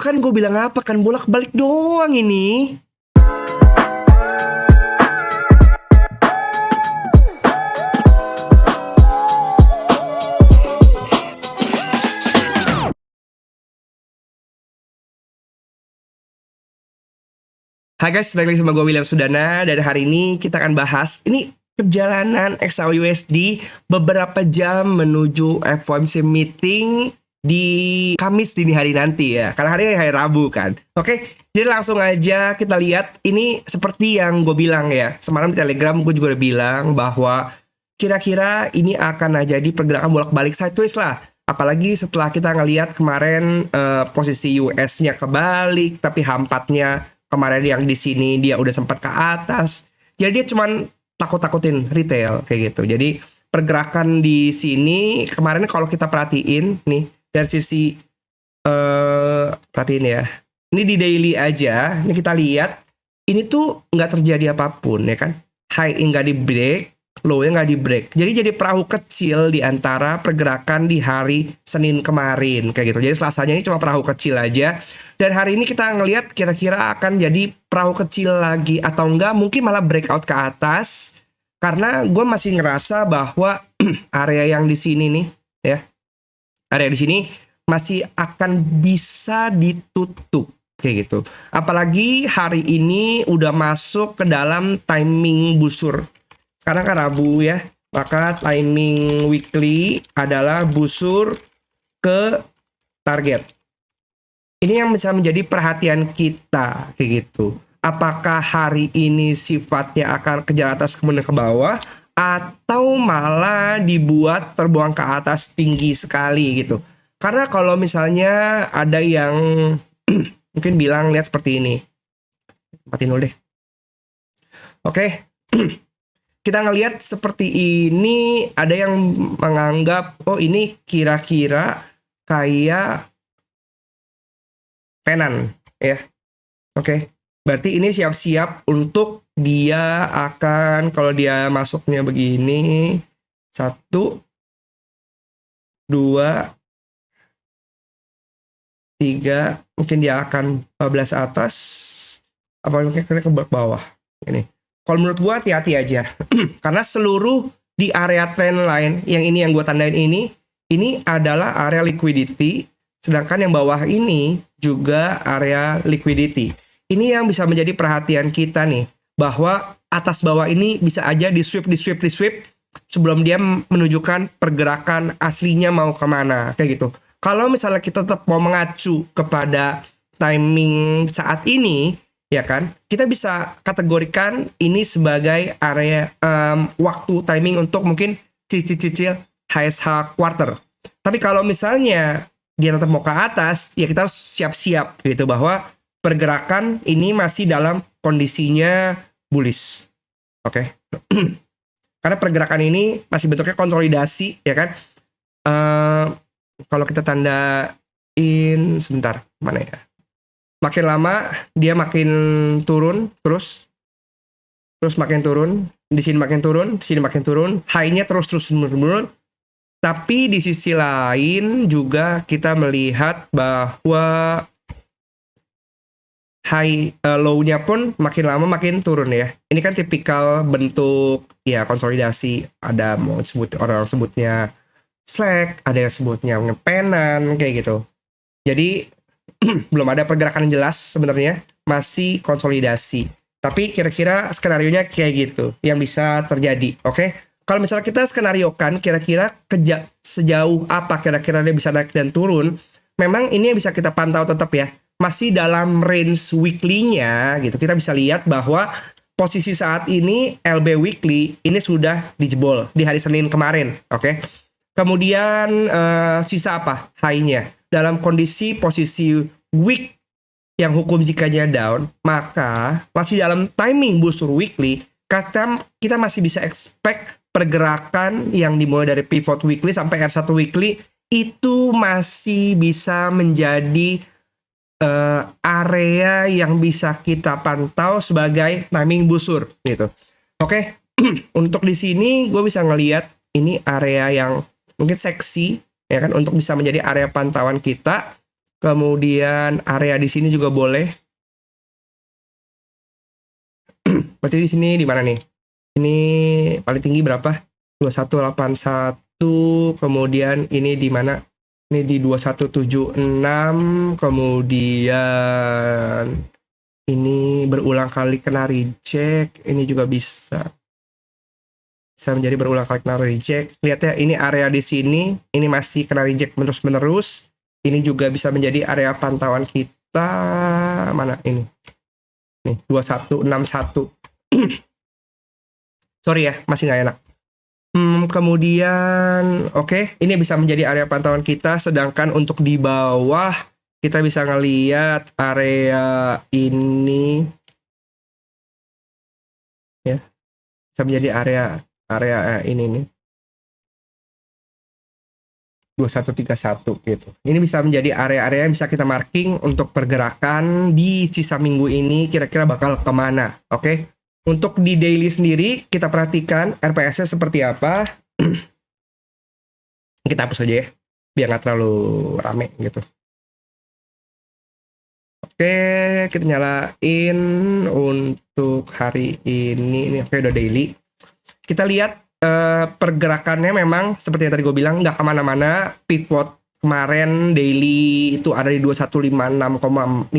Kan gue bilang apa kan bolak-balik doang ini. Hai guys, balik lagi sama gue William Sudana. Dan hari ini kita akan bahas ini perjalanan XAUUSD beberapa jam menuju FOMC meeting di Kamis dini hari nanti ya. Karena hari Rabu kan. Oke, jadi langsung aja kita lihat. Ini seperti yang gue bilang ya. Semalam di Telegram gue juga udah bilang bahwa kira-kira ini akan jadi pergerakan bolak-balik sideways lah. Apalagi setelah kita ngelihat kemarin posisi US-nya kebalik, tapi hampatnya kemarin yang di sini dia udah sempat ke atas. Jadi dia cuman takut-takutin retail kayak gitu. Jadi pergerakan di sini kemarin kalau kita perhatiin nih dari sisi perhatiin ya. Ini di daily aja. Ini kita lihat ini tuh nggak terjadi apapun ya kan. High nggak di break, low-nya nggak di break. Jadi perahu kecil di antara pergerakan di hari Senin kemarin kayak gitu. Jadi Selasanya ini cuma perahu kecil aja. Dan hari ini kita ngelihat kira-kira akan jadi perahu kecil lagi atau enggak, mungkin malah breakout ke atas. Karena gue masih ngerasa bahwa area yang di sini nih ya, area di sini masih akan bisa ditutup kayak gitu. Apalagi hari ini udah masuk ke dalam timing busur. Sekarang kan Rabu ya, maka timing weekly adalah busur ke target. Ini yang bisa menjadi perhatian kita kayak gitu. Apakah hari ini sifatnya akan kejar atas kemudian ke bawah, atau malah dibuat terbuang ke atas tinggi sekali gitu. Karena kalau misalnya ada yang mungkin bilang lihat seperti ini. Matiin dulu deh. Oke. Kita ngelihat seperti ini, ada yang menganggap oh ini kira-kira kayak penan ya. Oke. Berarti ini siap-siap untuk dia akan, kalau dia masuknya begini 1 2 3, mungkin dia akan 14 atas apa mungkin ke bawah ini. Kalau menurut gua hati-hati aja. Karena seluruh di area trend line yang ini yang gua tandain ini adalah area liquidity, sedangkan yang bawah ini juga area liquidity. Ini yang bisa menjadi perhatian kita nih, bahwa atas bawah ini bisa aja di sweep sebelum dia menunjukkan pergerakan aslinya mau kemana kayak gitu. Kalau misalnya kita tetap mau mengacu kepada timing saat ini, ya kan, kita bisa kategorikan ini sebagai area waktu timing untuk mungkin cicil HSH quarter. Tapi kalau misalnya dia tetap mau ke atas, ya kita harus siap-siap gitu bahwa pergerakan ini masih dalam kondisinya bullish. Oke. Karena pergerakan ini masih bentuknya konsolidasi, ya kan? Kalau kita tandain sebentar, mana ya? Makin lama dia makin turun terus makin turun, di sini makin turun, di sini makin turun, high-nya terus menurun. Tapi di sisi lain juga kita melihat bahwa low-nya pun makin lama makin turun ya. Ini kan tipikal bentuk ya konsolidasi. Ada mau sebut orang sebutnya flag, ada yang sebutnya ngepenan kayak gitu. Jadi belum ada pergerakan yang jelas sebenarnya, masih konsolidasi. Tapi kira-kira skenarionya kayak gitu yang bisa terjadi. Oke. Kalau misalnya kita skenariokan kira-kira sejauh apa kira-kira dia bisa naik dan turun, memang ini yang bisa kita pantau tetap ya. Masih dalam range weekly-nya gitu. Kita bisa lihat bahwa posisi saat ini LB weekly ini sudah dijebol di hari Senin kemarin, oke. Kemudian sisa apa? High-nya. Dalam kondisi posisi week yang hukum jikanya down, maka masih dalam timing busur weekly, kita masih bisa expect pergerakan yang dimulai dari pivot weekly sampai R1 weekly itu masih bisa menjadi area yang bisa kita pantau sebagai timing busur gitu. Oke. Untuk di sini gue bisa ngelihat ini area yang mungkin seksi ya kan, untuk bisa menjadi area pantauan kita. Kemudian area di sini juga boleh. Berarti di sini di mana nih? Ini paling tinggi berapa? 2181. Kemudian ini di mana? Ini di 2176. Kemudian ini berulang kali kena reject. Ini juga bisa menjadi berulang kali kena reject. Lihat ya, ini area di sini, ini masih kena reject menerus-menerus. Ini juga bisa menjadi area pantauan kita. Mana ini? Nih, 2161. Sorry ya, masih nggak enak. Kemudian, oke, ini bisa menjadi area pantauan kita. Sedangkan untuk di bawah, kita bisa ngeliat area ini. Ya, bisa menjadi area ini nih. 2131 gitu. Ini bisa menjadi area-area yang bisa kita marking untuk pergerakan di sisa minggu ini kira-kira bakal kemana. Oke. Untuk di daily sendiri kita perhatikan RPS-nya seperti apa. Kita hapus aja ya, biar nggak terlalu rame gitu. Oke, kita nyalain untuk hari ini. Ini oke, udah daily. Kita lihat pergerakannya memang seperti yang tadi gue bilang nggak kemana-mana. Pivot kemarin daily itu ada di 2156,54.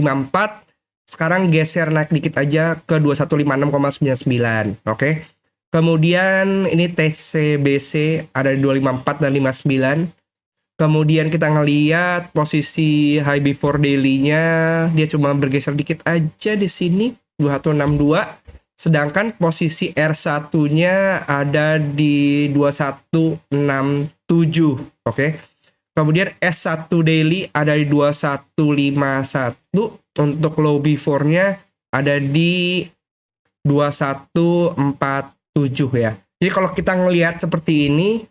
Sekarang geser naik dikit aja ke 2156,99. Oke. Kemudian ini TCBC ada di 254 dan 59. Kemudian kita ngeliat posisi high before daily-nya dia cuma bergeser dikit aja di sini 2162. Sedangkan posisi R1-nya ada di 2167, oke. Kemudian S1 daily ada di 2151, untuk low before-nya ada di 2147 ya. Jadi kalau kita ngelihat seperti ini,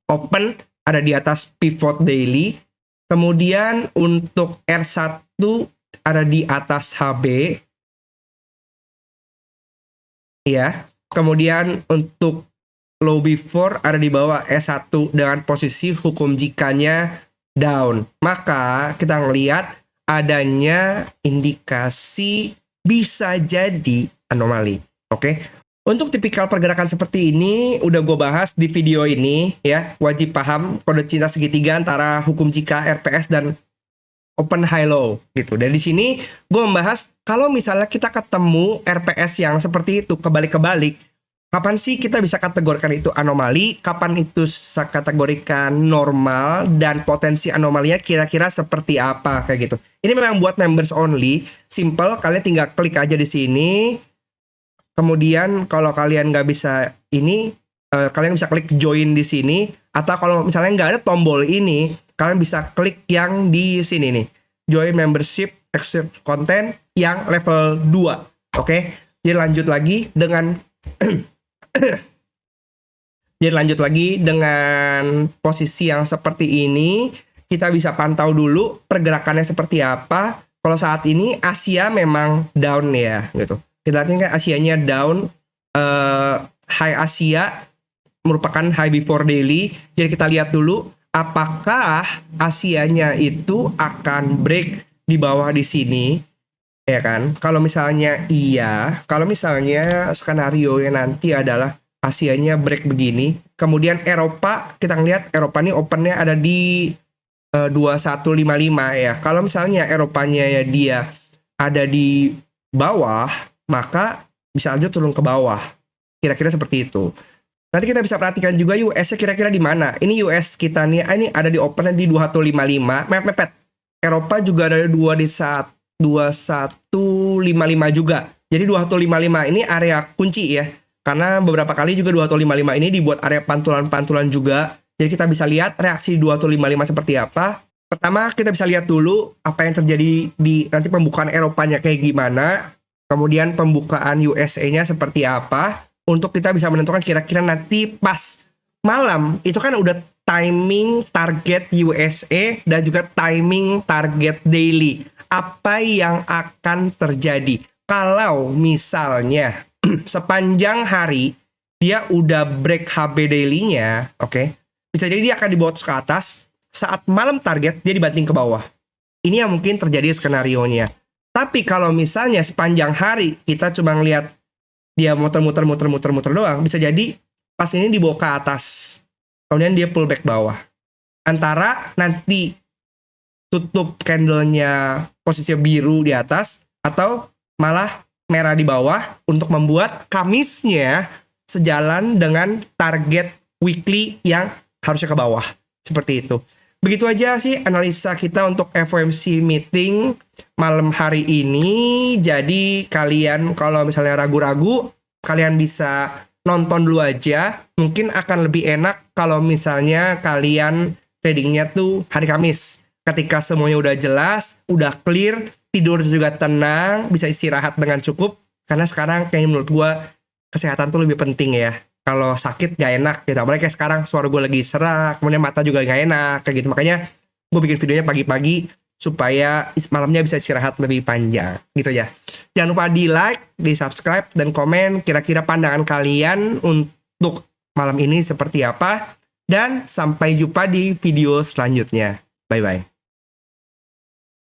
open ada di atas pivot daily, kemudian untuk R1 ada di atas HB, ya. Kemudian untuk low before ada di bawah S1 dengan posisi hukum jikanya down. Maka kita ngelihat adanya indikasi bisa jadi anomali. Oke. Untuk tipikal pergerakan seperti ini udah gue bahas di video ini ya. Wajib paham kode cinta segitiga antara hukum jika RPS dan open high low gitu. Dan di sini gue membahas kalau misalnya kita ketemu RPS yang seperti itu kebalik-kebalik, kapan sih kita bisa kategorikan itu anomali, kapan itu bisa kategorikan normal, dan potensi anomalinya kira-kira seperti apa kayak gitu. Ini memang buat members only, simple, kalian tinggal klik aja di sini. Kemudian kalau kalian nggak bisa ini, kalian bisa klik join di sini, atau kalau misalnya nggak ada tombol ini, kalian bisa klik yang di sini nih, join membership extra content yang level 2. Oke. Jadi lanjut lagi dengan posisi yang seperti ini. Kita bisa pantau dulu pergerakannya seperti apa. Kalau saat ini Asia memang down ya gitu. Kita lihat kan Asianya down, high Asia merupakan high before daily. Jadi kita lihat dulu apakah Asianya itu akan break di bawah di sini, ya kan? Kalau misalnya iya, kalau misalnya skenario yang nanti adalah Asianya break begini, kemudian Eropa, kita ngelihat Eropa ini opennya ada di 2155 ya. Kalau misalnya Eropanya ya dia ada di bawah, maka bisa aja turun ke bawah. Kira-kira seperti itu. Nanti kita bisa perhatikan juga US-nya kira-kira di mana. Ini US kita nih, ini ada di open di 2155. Mepet. Eropa juga ada di 2155 juga. Jadi 2155 ini area kunci ya. Karena beberapa kali juga 2155 ini dibuat area pantulan-pantulan juga. Jadi kita bisa lihat reaksi 2155 seperti apa. Pertama kita bisa lihat dulu apa yang terjadi di nanti pembukaan Eropanya kayak gimana. Kemudian pembukaan USA-nya seperti apa. Untuk kita bisa menentukan kira-kira nanti pas malam. Itu kan udah timing target USA dan juga timing target daily. Apa yang akan terjadi? Kalau misalnya sepanjang hari dia udah break HB daily-nya, oke. Bisa jadi dia akan dibawa ke atas. saat malam target dia dibanting ke bawah. Ini yang mungkin terjadi skenarionya. Tapi kalau misalnya sepanjang hari kita cuma ngelihat dia muter-muter doang, bisa jadi pas ini dibawa ke atas, kemudian dia pull back bawah. Antara nanti tutup candlenya posisi biru di atas, atau malah merah di bawah untuk membuat Kamisnya sejalan dengan target weekly yang harusnya ke bawah. Seperti itu. Begitu aja sih analisa kita untuk FOMC meeting malam hari ini. Jadi kalian kalau misalnya ragu-ragu, kalian bisa nonton dulu aja. Mungkin akan lebih enak kalau misalnya kalian tradingnya tuh hari Kamis. Ketika semuanya udah jelas, udah clear, tidur juga tenang, bisa istirahat dengan cukup. Karena sekarang kayaknya menurut gue kesehatan tuh lebih penting ya. Kalau sakit gak enak gitu. Apalagi kayak sekarang suara gue lagi serak, kemudian mata juga gak enak kayak gitu. Makanya gue bikin videonya pagi-pagi supaya malamnya bisa istirahat lebih panjang gitu ya. Jangan lupa di like, di subscribe, dan komen kira-kira pandangan kalian untuk malam ini seperti apa. Dan sampai jumpa di video selanjutnya. Bye-bye.